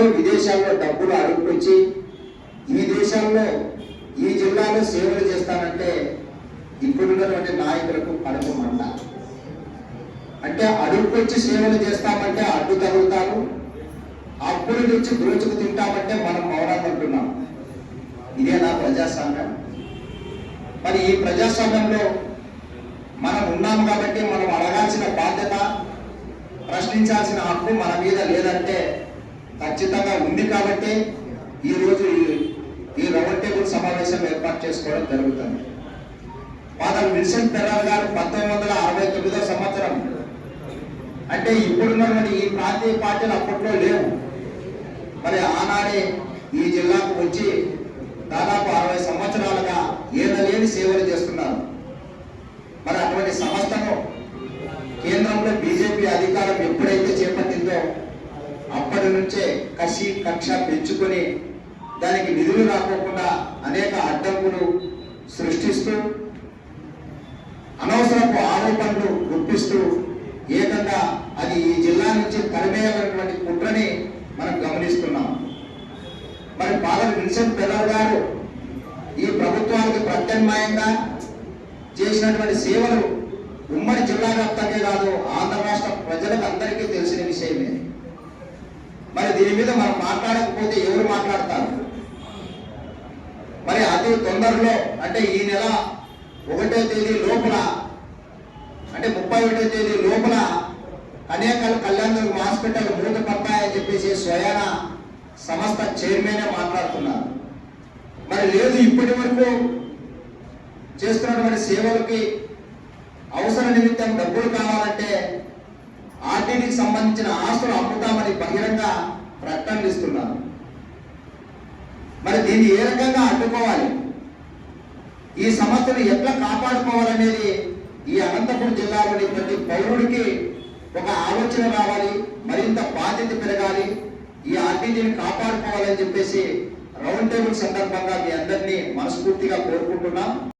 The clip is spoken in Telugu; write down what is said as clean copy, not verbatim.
అందరూ విదేశాల్లో డబ్బులు అడుగుకొచ్చి ఈ దేశాల్లో ఈ జిల్లాలో సేవలు చేస్తానంటే ఇప్పుడున్నటువంటి నాయకులకు కడుపు మంట. అంటే అడుగుకొచ్చి సేవలు చేస్తామంటే అడ్డు తగులుతారు, అప్పులు నుంచి దోచుకు తింటామంటే మనం మౌనంగా ఉంటున్నాం. ఇదేనా ప్రజాస్వామ్యం? మరి ఈ ప్రజాస్వామ్యంలో మనం ఉన్నాం కాబట్టి మనం అడగాల్సిన బాధ్యత, ప్రశ్నించాల్సిన హక్కు మన మీద లేదంటే ఖచ్చితంగా ఉంది. కాబట్టి ఈరోజు ఈ రౌండ్ టేబుల్ సమావేశం ఏర్పాటు చేసుకోవడం జరుగుతుంది. ఫాదర్ విన్సెంట్ ఫెర్రర్ గారు 1969 సంవత్సరం, అంటే ఇప్పుడున్నటువంటి ఈ ప్రాంతీయ పార్టీలు అప్పట్లో లేవు. మరి ఆనాడే ఈ జిల్లాకు వచ్చి దాదాపు 60 సంవత్సరాలుగా ఏదలేని సేవలు చేస్తున్నారు. మరి అటువంటి సంస్థను కేంద్రంలో బీజేపీ అధికారం ఎప్పుడైతే చేపట్టిందో అప్పటి నుంచే కసి కక్ష పెంచుకొని దానికి నిధులు రాకోకుండా అనేక అడ్డంకులు సృష్టిస్తూ అనవసరపు ఆరోపణలు గుప్పిస్తూ ఏకంగా అది ఈ జిల్లా నుంచి తరిమేయాలన్నటువంటి కుట్రని మనం గమనిస్తున్నాం. మరి ఫాదర్ విన్సెంట్ ఫెర్రర్ గారు ఈ ప్రభుత్వానికి ప్రత్యామ్నాయంగా చేసినటువంటి సేవలు ఉమ్మడి జిల్లా వ్యాప్తంగా కాదు, ఆంధ్ర రాష్ట్ర ప్రజలకు అందరికీ తెలిసిన విషయమే. మరి దీని మీద మనం మాట్లాడకపోతే ఎవరు మాట్లాడతారు? మరి అతి తొందరలో, అంటే ఈ నెల 1వ తేదీ లోపల, అంటే 31వ తేదీ లోపల అనేకాల కళ్యాణదుర్గం హాస్పిటల్ మూతపడతాయని చెప్పేసి స్వయాన సంస్థ చైర్మనే మాట్లాడుతున్నారు. మరి లేదు, ఇప్పటి వరకు చేస్తున్నటువంటి సేవలకి అవసర నిమిత్తం డబ్బులు కావాలంటే ఆర్టీడీకి సంబంధించిన ఆస్తులు అమ్ముతామని బహిరంగ ప్రకటనలు ఇస్తున్నారు. మరి దీన్ని ఏ రకంగా అడ్డుకోవాలి, ఈ సంస్థను ఎట్లా కాపాడుకోవాలనేది ఈ అనంతపురం జిల్లాలోని ప్రతి పౌరుడికి ఒక ఆలోచన రావాలి, మరింత బాధ్యత పెరగాలి, ఈ ఆర్టీడీని కాపాడుకోవాలని చెప్పేసి రౌండ్ టేబుల్ సందర్భంగా మీ అందరినీ మనస్ఫూర్తిగా కోరుకుంటున్నాం.